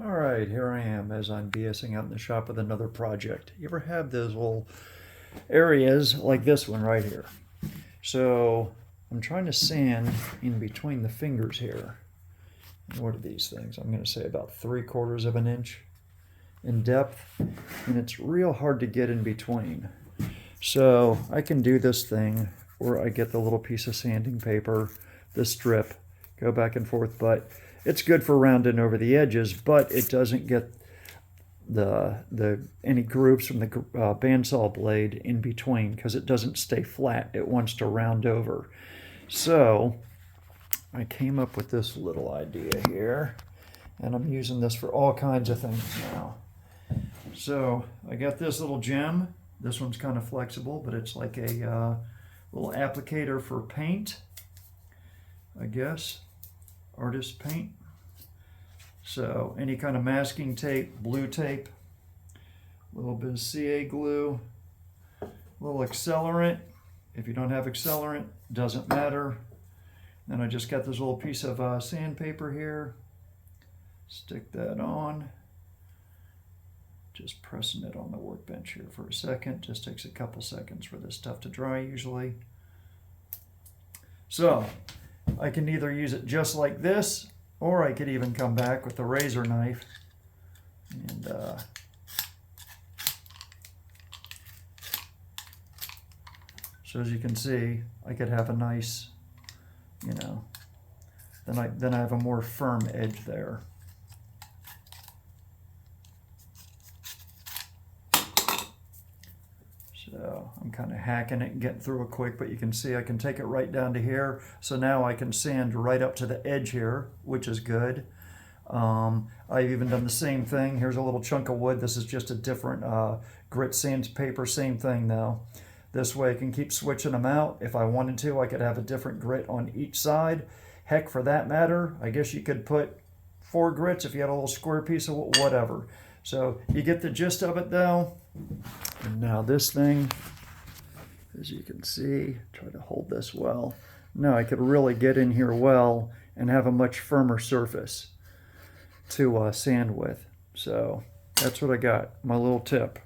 All right, here I am as I'm BSing out in the shop with another project. You ever have those little areas like this one right here? So I'm trying to sand in between the fingers here. What are these things? I'm going to say about 3/4 of an inch in depth, and it's real hard to get in between. So I can do this thing where I get the little piece of sanding paper, the strip, go back and forth, but it's good for rounding over the edges, but it doesn't get the any grooves from the bandsaw blade in between because it doesn't stay flat. It wants to round over. So I came up with this little idea here, and I'm using this for all kinds of things now. So I got this little gem. This one's kind of flexible, but it's like a little applicator for paint, I guess, artist paint. So any kind of masking tape, blue tape, a little bit of CA glue, a little accelerant. If you don't have accelerant, doesn't matter. Then I just got this little piece of sandpaper here. Stick that on. Just pressing it on the workbench here for a second. Just takes a couple seconds for this stuff to dry usually. So I can either use it just like this, or I could even come back with the razor knife and so as you can see, I could have a nice, then I have a more firm edge there. So I'm kind of hacking it and getting through it quick, but you can see I can take it right down to here. So now I can sand right up to the edge here, which is good. I've even done the same thing. Here's a little chunk of wood. This is just a different grit sandpaper, same thing though. This way I can keep switching them out. If I wanted to, I could have a different grit on each side. Heck, for that matter, I guess you could put 4 grits if you had a little square piece of whatever. So you get the gist of it though. And now this thing, as you can see, try to hold this well. Now I could really get in here well and have a much firmer surface to sand with. So that's what I got, my little tip.